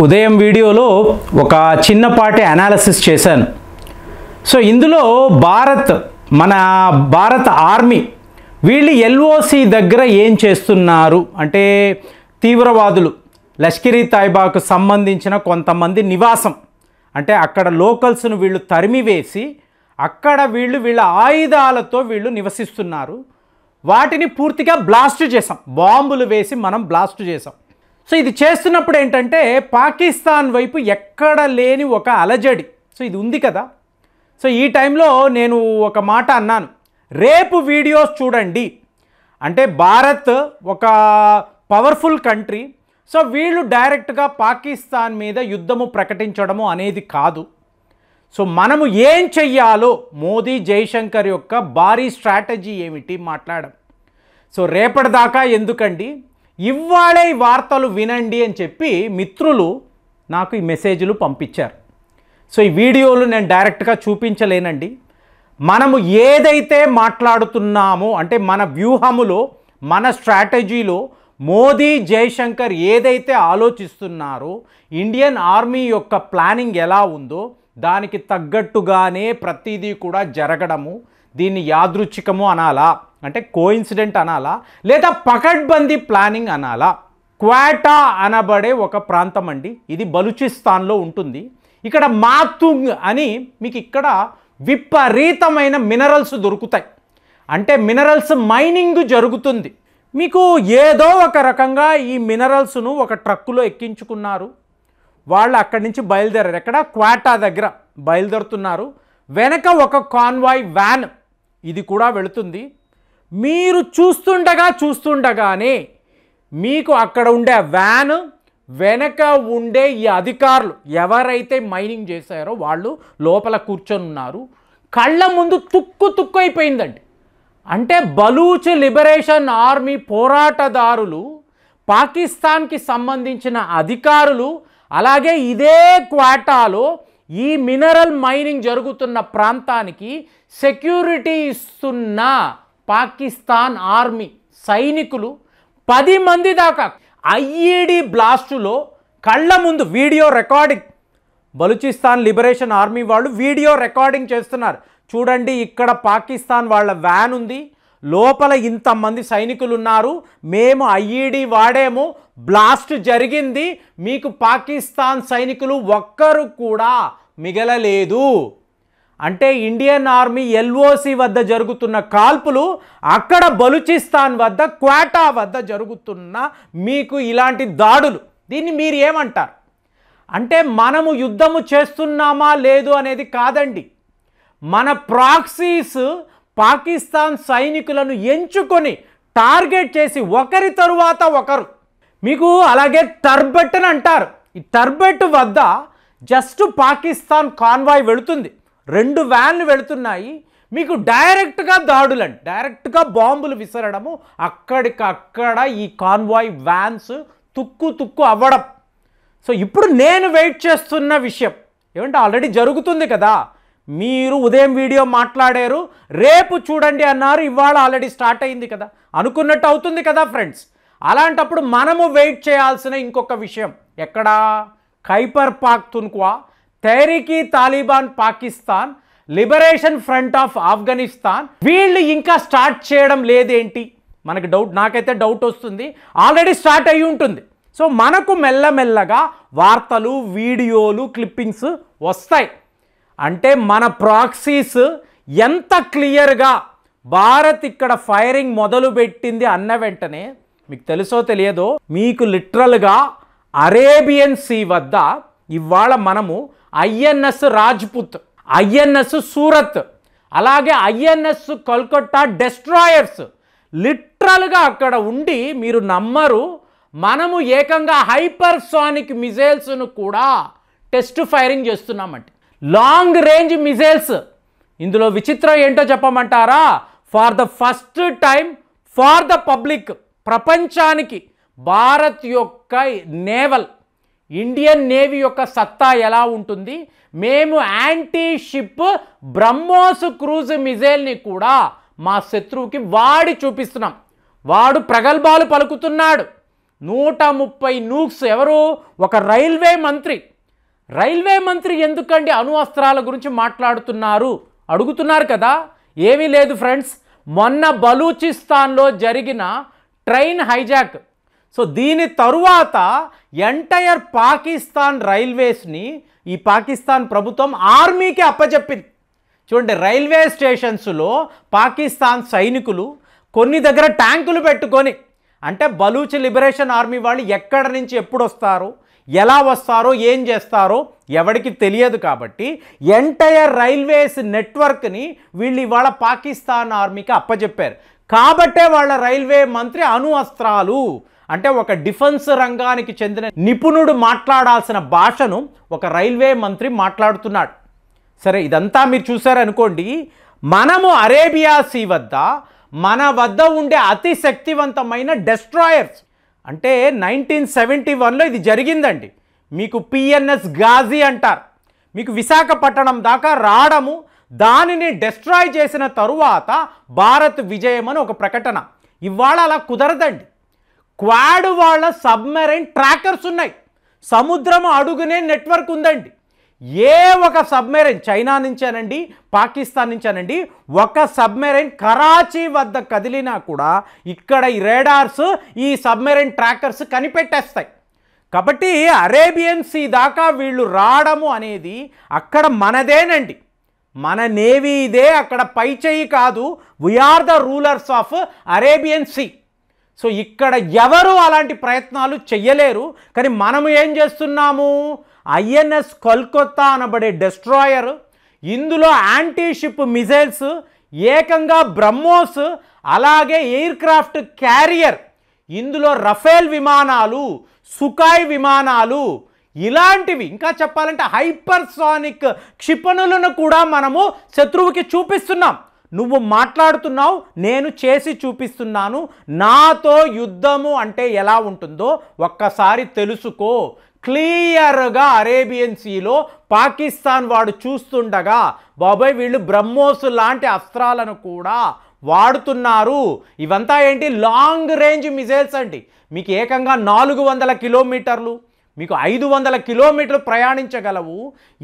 ఉదయం వీడియోలో ఒక చిన్నపాటి అనాలిసిస్ చేశాను. సో ఇందులో మన భారత ఆర్మీ వీళ్ళు ఎల్ఓసి దగ్గర ఏం చేస్తున్నారు అంటే తీవ్రవాదులు లష్కర్ ఈ తైబాకు సంబంధించిన కొంతమంది నివాసం అంటే అక్కడ లోకల్స్ను వీళ్ళు తరిమివేసి అక్కడ వీళ్ళ ఆయుధాలతో వీళ్ళు నివసిస్తున్నారు. వాటిని పూర్తిగా బ్లాస్ట్ చేసాం, బాంబులు వేసి మనం బ్లాస్ట్ చేసాం. సో ఇది చేస్తున్నప్పుడు ఏంటంటే పాకిస్తాన్ వైపు ఎక్కడ లేని ఒక అలజడి సో ఇది ఉంది కదా. సో ఈ టైంలో నేను ఒక మాట అన్నాను, రేపు వీడియోస్ చూడండి అంటే భారత్ ఒక పవర్ఫుల్ కంట్రీ, సో వీళ్ళు డైరెక్ట్గా పాకిస్తాన్ మీద యుద్ధము ప్రకటించడము అనేది కాదు. సో మనము ఏం చెయ్యాలో మోదీ జైశంకర్ యొక్క భారీ స్ట్రాటజీ ఏమిటి మాట్లాడడం. సో రేపటిదాకా ఎందుకండి, ఇవాళే ఈ వార్తలు వినండి అని చెప్పి మిత్రులు నాకు ఈ మెసేజ్లు పంపించారు. సో ఈ వీడియోలు నేను డైరెక్ట్గా చూపించలేనండి. మనము ఏదైతే మాట్లాడుతున్నామో అంటే మన వ్యూహములో మన స్ట్రాటజీలో మోదీ జైశంకర్ ఏదైతే ఆలోచిస్తున్నారో ఇండియన్ ఆర్మీ యొక్క ప్లానింగ్ ఎలా ఉందో దానికి తగ్గట్టుగానే ప్రతిదీ కూడా జరగడము, దీన్ని యాదృచ్ఛికము అనాలా అంటే కోఇన్సిడెంట్ అనాలా లేదా పకడ్బందీ ప్లానింగ్ అనాలా. క్వాటా అనబడే ఒక ప్రాంతం అండి, ఇది బలూచిస్తాన్లో ఉంటుంది. ఇక్కడ మాతుంగ్ అని మీకు ఇక్కడ విపరీతమైన మినరల్స్ దొరుకుతాయి, అంటే మినరల్స్ మైనింగ్ జరుగుతుంది. మీకు ఏదో ఒక రకంగా ఈ మినరల్స్ను ఒక ట్రక్కులో ఎక్కించుకున్నారు, వాళ్ళు అక్కడి నుంచి బయలుదేరారు, ఎక్కడ క్వాటా దగ్గర బయలుదేరుతున్నారు. వెనక ఒక కాన్వాయ్ వ్యాన్ ఇది కూడా వెళుతుంది. మీరు చూస్తుండగానే మీకు అక్కడ ఉండే వ్యాన్ వెనక ఉండే ఈ అధికారులు ఎవరైతే మైనింగ్ చేశారో వాళ్ళు లోపల కూర్చొని ఉన్నారు. కళ్ళ ముందు తుక్కు అయిపోయిందండి. అంటే బలూచ్ లిబరేషన్ ఆర్మీ పోరాటదారులు, పాకిస్తాన్కి సంబంధించిన అధికారులు, అలాగే ఇదే క్వాటాలో ఈ మినరల్ మైనింగ్ జరుగుతున్న ప్రాంతానికి సెక్యూరిటీ ఇస్తున్న పాకిస్తాన్ ఆర్మీ సైనికులు 10 మంది దాకా ఐఈడి బ్లాస్టులో కళ్ళ ముందు video recording, Balochistan liberation army వాళ్ళు వీడియో రికార్డింగ్ చేస్తున్నారు. చూడండి, ఇక్కడ పాకిస్తాన్ వాళ్ళ వ్యాన్ ఉంది, లోపల ఇంతమంది సైనికులు ఉన్నారు, మేము ఐఈడి వాడాము, బ్లాస్ట్ జరిగింది, మీకు పాకిస్తాన్ సైనికులు ఒక్కరు కూడా మిగలలేదు. అంటే ఇండియన్ ఆర్మీ ఎల్ఓసి వద్ద జరుగుతున్న కాల్పులు అక్కడ బలూచిస్తాన్ వద్ద క్వాటా వద్ద జరుగుతున్న మీకు ఇలాంటి దాడులు, దీన్ని మీరు ఏమంటారు? అంటే మనము యుద్ధము చేస్తున్నామా లేదు అనేది కాదండి, మన ప్రాక్సీస్ పాకిస్తాన్ సైనికులను ఎంచుకొని టార్గెట్ చేసి ఒకరి తరువాత ఒకరు, మీకు అలాగే టర్బెట్ అని అంటారు, ఈ టర్బెట్ వద్ద జస్ట్ పాకిస్తాన్ కాన్వాయ్ వెళుతుంది, 2 వ్యాన్లు వెళుతున్నాయి, మీకు డైరెక్ట్గా దాడులండి, డైరెక్ట్గా బాంబులు విసరడము, అక్కడికక్కడ ఈ కాన్వాయ్ వ్యాన్స్ తుక్కు అవ్వడం. సో ఇప్పుడు నేను వెయిట్ చేస్తున్న విషయం ఏమంటే ఆల్రెడీ జరుగుతుంది కదా, మీరు ఉదయం వీడియో మాట్లాడారు, రేపు చూడండి అన్నారు, ఇవాళ ఆల్రెడీ స్టార్ట్ అయింది కదా, అనుకున్నట్టు అవుతుంది కదా ఫ్రెండ్స్. అలాంటప్పుడు మనము వెయిట్ చేయాల్సిన ఇంకొక విషయం ఎక్కడ, Khyber Pakhtunkhwa, Tehreek Taliban Pakistan, liberation front of Afghanistan వీళ్ళు ఇంకా స్టార్ట్ చేయడం లేదేంటి మనకి డౌట్, నాకైతే డౌట్ వస్తుంది, ఆల్రెడీ స్టార్ట్ అయ్యి ఉంటుంది. సో మనకు మెల్లమెల్లగా వార్తలు వీడియోలు క్లిప్పింగ్స్ వస్తాయి. అంటే మన ప్రాక్సీస్ ఎంత క్లియర్గా భారత్ ఇక్కడ ఫైరింగ్ మొదలుపెట్టింది అన్న వెంటనే మీకు తెలుసో తెలియదో, మీకు లిటరల్గా అరేబియన్ సీ వద్ద ఇవాళ మనము ఐఎన్ఎస్ రాజ్పుత్, ఐఎన్ఎస్ సూరత్, అలాగే ఐఎన్ఎస్ కోల్కతా డెస్ట్రాయర్స్ లిటరల్గా అక్కడ ఉండి మీరు నమ్మరు, మనము ఏకంగా హైపర్సానిక్ మిజైల్స్ను కూడా టెస్ట్ ఫైరింగ్ చేస్తున్నామంటే, లాంగ్ రేంజ్ మిజైల్స్. ఇందులో విచిత్రం ఏంటో చెప్పమంటారా, for the first time for the public, ప్రపంచానికి భారత్ యొక్క నేవల్, ఇండియన్ నేవీ యొక్క సత్తా ఎలా ఉంటుంది, మేము యాంటీ షిప్ బ్రహ్మోస్ క్రూజ్ మిజైల్ని కూడా మా శత్రువుకి వాడి చూపిస్తున్నాం. వాడు ప్రగల్భాలు పలుకుతున్నాడు, 130 నూక్స్. ఎవరు? ఒక రైల్వే మంత్రి ఎందుకండి అణు అస్త్రాల గురించి మాట్లాడుతున్నారు అడుగుతున్నారు కదా. ఏమీ లేదు ఫ్రెండ్స్, మొన్న బలూచిస్తాన్లో జరిగిన ట్రైన్ హైజాక్. సో దీని తరువాత ఎంటైర్ పాకిస్తాన్ రైల్వేస్ని ఈ పాకిస్తాన్ ప్రభుత్వం ఆర్మీకి అప్పచెప్పింది. చూడండి, రైల్వే స్టేషన్స్లో పాకిస్తాన్ సైనికులు కొన్ని దగ్గర ట్యాంకులు పెట్టుకొని, అంటే బలూచ్ లిబరేషన్ ఆర్మీ వాళ్ళు ఎక్కడి నుంచి ఎప్పుడు వస్తారో, ఎలా వస్తారో, ఏం చేస్తారో ఎవరికి తెలియదు. కాబట్టి ఎంటైర్ రైల్వేస్ నెట్వర్క్ని వీళ్ళు ఇవాళ పాకిస్తాన్ ఆర్మీకి అప్పచెప్పారు. కాబట్టే వాళ్ళ రైల్వే మంత్రి అణు అస్త్రాలు అంటే ఒక డిఫెన్స్ రంగానికి చెందిన నిపుణుడు మాట్లాడాల్సిన భాషను ఒక రైల్వే మంత్రి మాట్లాడుతున్నాడు. సరే, ఇదంతా మీరు చూసారనుకోండి. మనము అరేబియా సీ వద్ద మన వద్ద ఉండే అతి శక్తివంతమైన డెస్ట్రాయర్స్, అంటే 1971లో ఇది జరిగిందండి. మీకు పిఎన్ఎస్ గాజీ అంటారు. మీకు విశాఖపట్నం దాకా రావడము, దానిని డెస్ట్రాయ్ చేసిన తరువాత భారత్ విజయం అని ఒక ప్రకటన. ఇవాళ అలా కుదరదండి. క్వాడ్ వాళ్ళ సబ్మెరైన్ ట్రాకర్స్ ఉన్నాయి. సముద్రం అడుగునే నెట్వర్క్ ఉందండి. ఏ ఒక సబ్మెరైన్, చైనా నుంచేనండి, పాకిస్తాన్ నుంచేనండి, ఒక సబ్మెరైన్ కరాచీ వద్ద కదిలినా కూడా ఇక్కడ ఈ రేడార్స్, ఈ సబ్మెరైన్ ట్రాకర్స్ కనిపెట్టేస్తాయి. కాబట్టి అరేబియన్ సీ దాకా వీళ్ళు రావడము అనేది అక్కడ మనదేనండి, మన నేవీ ఇదే, అక్కడ పై చేయి కాదు. We are the rulers of Arabian sea. So ఇక్కడ ఎవరు అలాంటి ప్రయత్నాలు చెయ్యలేరు. కానీ మనము ఏం చేస్తున్నాము? ఐఎన్ఎస్ కోల్కతా అనబడే డెస్ట్రాయర్, ఇందులో యాంటీ షిప్ మిజైల్స్, ఏకంగా బ్రహ్మోస్, అలాగే ఎయిర్ క్రాఫ్ట్ క్యారియర్, ఇందులో రఫేల్ విమానాలు, సుఖాయ్ విమానాలు, ఇలాంటివి ఇంకా చెప్పాలంటే హైపర్సానిక్ క్షిపణులను కూడా మనము శత్రువుకి చూపిస్తున్నాం. నువ్వు మాట్లాడుతున్నావు, నేను చేసి చూపిస్తున్నాను. నాతో యుద్ధము అంటే ఎలా ఉంటుందో ఒక్కసారి తెలుసుకో. క్లియర్గా అరేబియన్ సీలో పాకిస్తాన్ వాడు చూస్తుండగా, బాబాయ్ వీళ్ళు బ్రహ్మోస్ లాంటి అస్త్రాలను కూడా వాడుతున్నారు. ఇవంతా ఏంటి? లాంగ్ రేంజ్ మిజైల్స్ అండి. మీకు ఏకంగా 400 కిలోమీటర్లు, మీకు 500 కిలోమీటర్లు ప్రయాణించగలవు.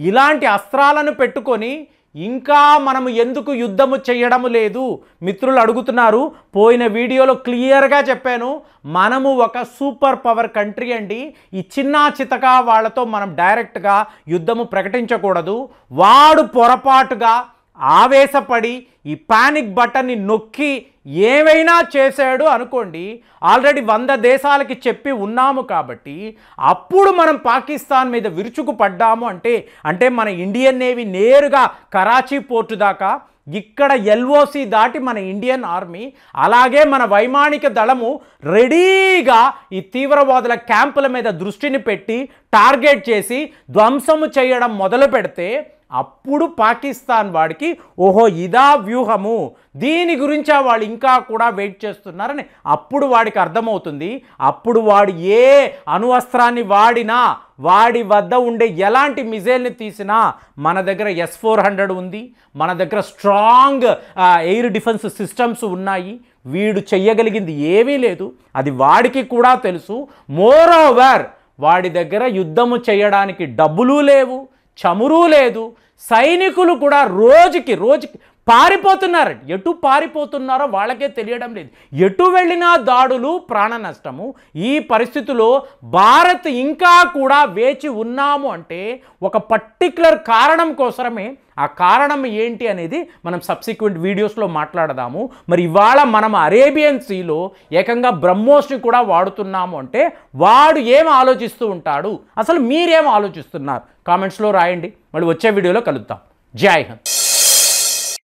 ఇలాంటి అస్త్రాలను పెట్టుకొని ఇంకా మనము ఎందుకు యుద్ధము చేయడము లేదు? మిత్రులు అడుగుతున్నారు. పోయిన వీడియోలో క్లియర్గా చెప్పాను, మనము ఒక సూపర్ పవర్ కంట్రీ అండి. ఈ చిన్న చితకా వాళ్ళతో మనం డైరెక్ట్గా యుద్ధము ప్రకటించకూడదు. వాడు పొరపాటుగా ఆవేశపడి ఈ పానిక్ బటన్ని నొక్కి ఏమైనా చేశాడు అనుకోండి, ఆల్రెడీ 100 దేశాలకి చెప్పి ఉన్నాము. కాబట్టి అప్పుడు మనం పాకిస్తాన్ మీద విరుచుకు పడ్డాము అంటే మన ఇండియన్ నేవీ నేరుగా కరాచీ పోర్టు దాకా, ఇక్కడ ఎల్ఓసి దాటి మన ఇండియన్ ఆర్మీ, అలాగే మన వైమానిక దళము రెడీగా ఈ తీవ్రవాదుల క్యాంపుల మీద దృష్టిని పెట్టి టార్గెట్ చేసి ధ్వంసము చేయడం మొదలు పెడితే అప్పుడు పాకిస్తాన్ వాడికి ఓహో ఇదా వ్యూహము, దీని గురించి వాళ్ళు ఇంకా కూడా వెయిట్ చేస్తున్నారని అప్పుడు వాడికి అర్థమవుతుంది. అప్పుడు వాడు ఏ అణువస్త్రాన్ని వాడినా, వాడి వద్ద ఉండే ఎలాంటి మిజైల్ని తీసినా, మన దగ్గర S-400 ఉంది, మన దగ్గర స్ట్రాంగ్ ఎయిర్ డిఫెన్స్ సిస్టమ్స్ ఉన్నాయి. వీడు చెయ్యగలిగింది ఏమీ లేదు, అది వాడికి కూడా తెలుసు. మోర్ ఓవర్ వాడి దగ్గర యుద్ధము చేయడానికి డబ్బులు లేవు, చమురు లేదు. సైనికులు కూడా రోజుకి పారిపోతున్నారండి. ఎటు పారిపోతున్నారో వాళ్ళకే తెలియడం లేదు. ఎటు వెళ్ళినా దాడులు, ప్రాణ నష్టము. ఈ పరిస్థితిలో భారత్ ఇంకా కూడా వేచి ఉన్నాము అంటే ఒక పర్టిక్యులర్ కారణం కోసమే. ఆ కారణం ఏంటి అనేది మనం సబ్సిక్వెంట్ వీడియోస్లో మాట్లాడదాము. మరి ఇవాళ మనం అరేబియన్ సీలో ఏకంగా బ్రహ్మోస్ని కూడా వాడుతున్నాము అంటే వాడు ఏం ఆలోచిస్తూ ఉంటాడు, అసలు మీరేం ఆలోచిస్తున్నారు? కామెంట్స్లో రాయండి. మళ్ళీ వచ్చే వీడియోలో కలుద్దాం. జై హింద్.